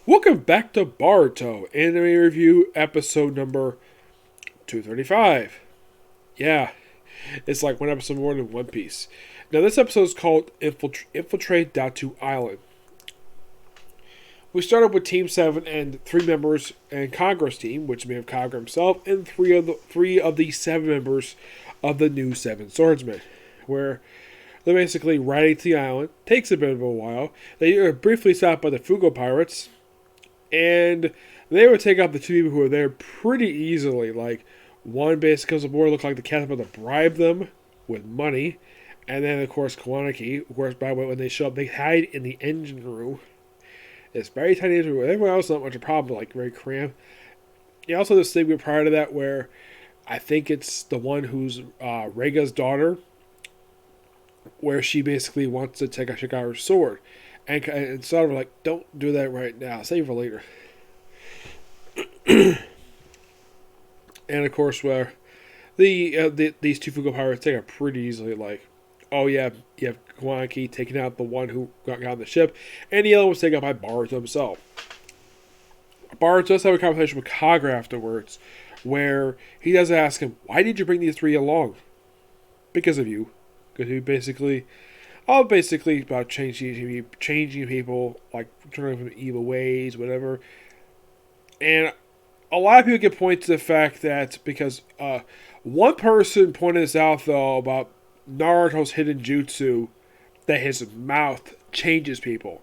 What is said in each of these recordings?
Welcome back to Boruto Anime Review episode number 235. Yeah, it's like one episode more than One Piece. Now this episode is called Infiltrate Dotou Island. We started with Team 7 and 3 members and Kagura's team, which may have Kagura himself, and three of the 7 members of the new 7 Swordsmen, where they're basically riding to the island. Takes a bit of a while. They are briefly stopped by the Fugo pirates, and they would take out the 2 people who were there pretty easily. Like, one basically comes aboard, looked like the captain about to bribe them with money. And then, of course, Kawanaki, of course, by the way, when they show up, they hide in the engine room. It's very tiny engine room. Everyone else, not much a problem, like, very cramped. You also have this thing prior to that where I think it's the one who's Rega's daughter, where she basically wants to check out her sword. And sort of like, don't do that right now. Save for later. And of course, where these 2 Fugo pirates take it pretty easily. Like, oh yeah, you have Kawanaki taking out the one who got on the ship, and the other was taken out by Boruto himself. Boruto does have a conversation with Kagura afterwards, where he does ask him, "Why did you bring these 3 along?" Because of you. Because he basically about changing people, like turning from evil ways, whatever. And a lot of people can point to the fact that because one person pointed this out though about Naruto's hidden jutsu, that his mouth changes people,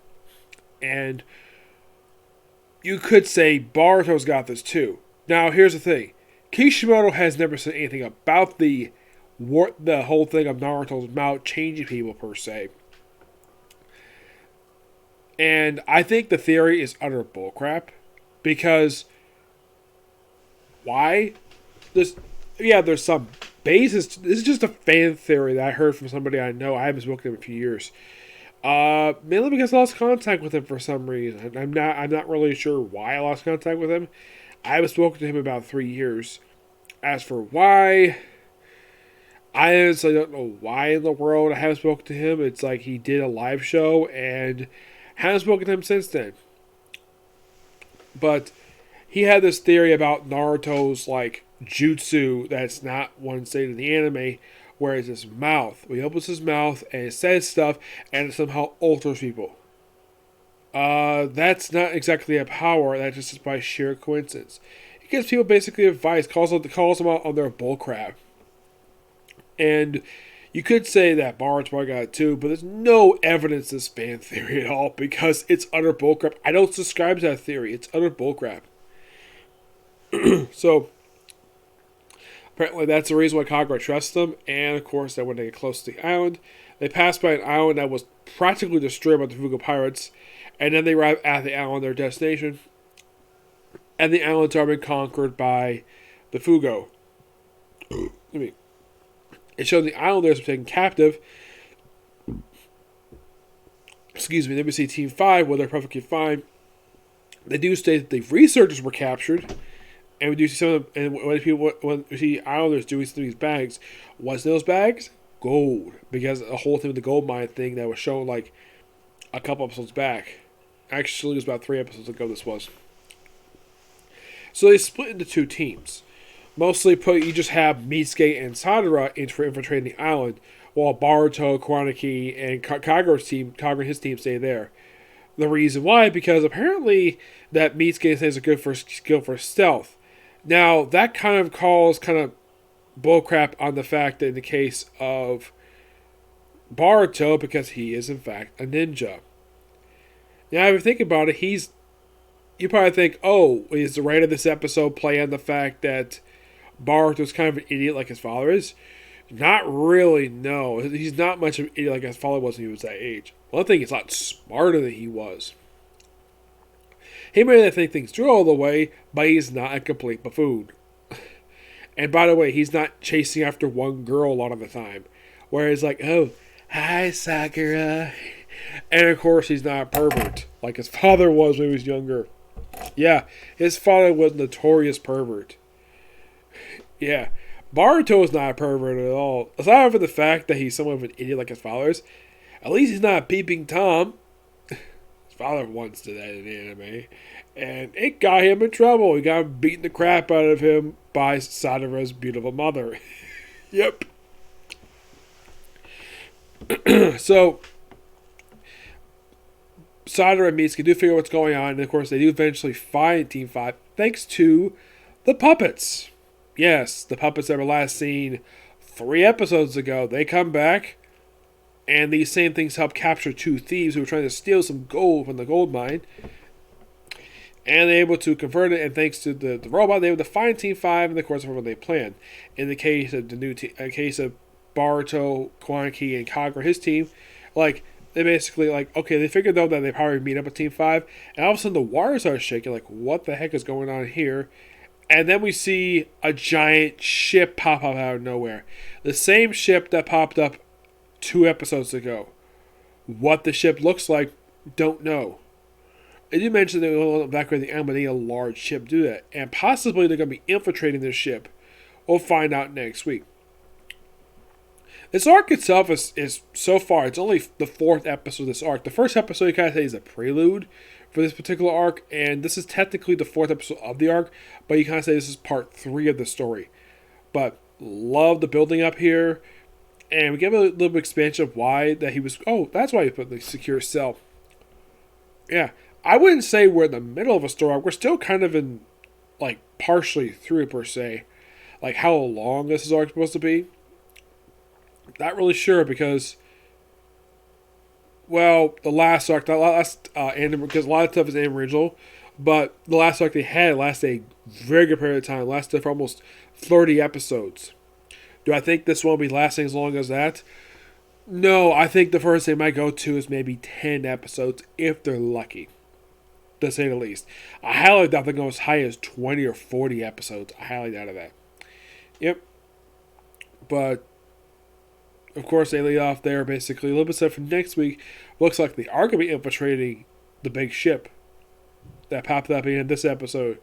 and you could say Boruto's got this too. Now here's the thing: Kishimoto has never said anything about the whole thing of Naruto's mouth changing people per se. And I think the theory is utter bullcrap. Because why? There's some basis. This is just a fan theory that I heard from somebody I know. I haven't spoken to him in a few years. Mainly because I lost contact with him for some reason. I'm not really sure why I lost contact with him. I haven't spoken to him in about 3 years. As for why, I honestly don't know why in the world I haven't spoken to him. It's like he did a live show and haven't spoken to him since then. But he had this theory about Naruto's like jutsu that's not one state in the anime, where it's his mouth. He opens his mouth and it says stuff and it somehow alters people. That's not exactly a power. That just is by sheer coincidence. He gives people basically advice, calls them out on their bullcrap. And you could say that Boruto got it too, but there's no evidence this fan theory at all because it's utter bullcrap. I don't subscribe to that theory. It's utter bullcrap. So, apparently that's the reason why Kagura trusts them, and of course that when they get close to the island, they pass by an island that was practically destroyed by the Fugo pirates, and then they arrive at the island, their destination, and the island's are been conquered by the Fugo. It showed the islanders were taken captive. Excuse me. Then we see Team 5, where they're perfectly fine. They do state that the researchers were captured. And we do see some of them, and when we see islanders doing some of these bags, what's in those bags? Gold. Because the whole thing with the gold mine thing that was shown like a couple episodes back. Actually, it was about 3 episodes ago this was. So they split into 2 teams. Mostly you just have Mitsuki and Sadara infiltrating the island, while Boruto, Kawanaki, and Kagura and his team stay there. The reason why, because apparently that Mitsuki says a good skill for stealth. Now, that kind of calls bullcrap on the fact that in the case of Boruto, because he is in fact a ninja. Now, if you think about it, you probably think, oh, is the writer of this episode play on the fact that Boruto's kind of an idiot like his father is? Not really, no. He's not much of an idiot like his father was when he was that age. One thing, he's a lot smarter than he was. He may not think things through all the way, but he's not a complete buffoon. And by the way, he's not chasing after one girl a lot of the time. Whereas like, oh, hi Sakura. And of course, he's not a pervert like his father was when he was younger. Yeah, his father was a notorious pervert. Yeah, Boruto is not a pervert at all. Aside from the fact that he's somewhat of an idiot like his father is, at least he's not a peeping Tom. His father once did that in anime. And it got him in trouble. He got beating the crap out of him by Sadara's beautiful mother. Yep. So, Sadara and Mitsuki do figure out what's going on. And of course, they do eventually find Team 5 thanks to the puppets. Yes, the puppets that were last seen 3 episodes ago. They come back. And these same things help capture 2 thieves who were trying to steal some gold from the gold mine. And they're able to convert it, and thanks to the robot, they're able to find Team 5 in the course of what they planned. In the case of Boruto, Kwanki, and Kagura, his team, like, they basically, like, okay, they figured out that they probably meet up with Team 5, and all of a sudden the wires are shaking, like, what the heck is going on here? And then we see a giant ship pop up out of nowhere. The same ship that popped up 2 episodes ago. What the ship looks like, don't know. I did mention that we'll evacuate the island, but they need a large ship to do that. And possibly they're going to be infiltrating this ship. We'll find out next week. This arc itself is so far, it's only the 4th episode of this arc. The first episode, you kind of say, is a prelude for this particular arc. And this is technically the 4th episode of the arc. But you kind of say this is part 3 of the story. But love the building up here. And we get a little bit of expansion of why that he was... Oh, that's why he put the secure cell. Yeah. I wouldn't say we're in the middle of a story arc. We're still kind of in, like, partially through, per se. Like, how long this is arc supposed to be? Not really sure, because... Well, the last arc... anime, because a lot of stuff is anime original. But the last arc they had lasted a very good period of time. Lasted for almost 30 episodes. Do I think this won't be lasting as long as that? No, I think the first they might go to is maybe 10 episodes, if they're lucky. To say the least. I highly doubt they go as high as 20 or 40 episodes. I highly doubt that. Yep. But, of course, they lead off there, basically. A little bit said for next week, looks like they are going to be infiltrating the big ship that popped up in this episode.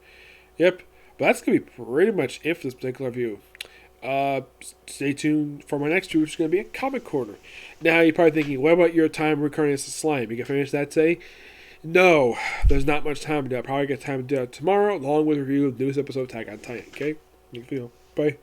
Yep. But that's going to be pretty much it for this particular review. Stay tuned for my next review, which is going to be a comic corner. Now, you're probably thinking, what about your time recurring as a slime? You can finish that today? No, there's not much time to do. I'll probably get time to do it tomorrow, along with a review of the newest episode of Attack on Titan. Okay? You feel. Bye.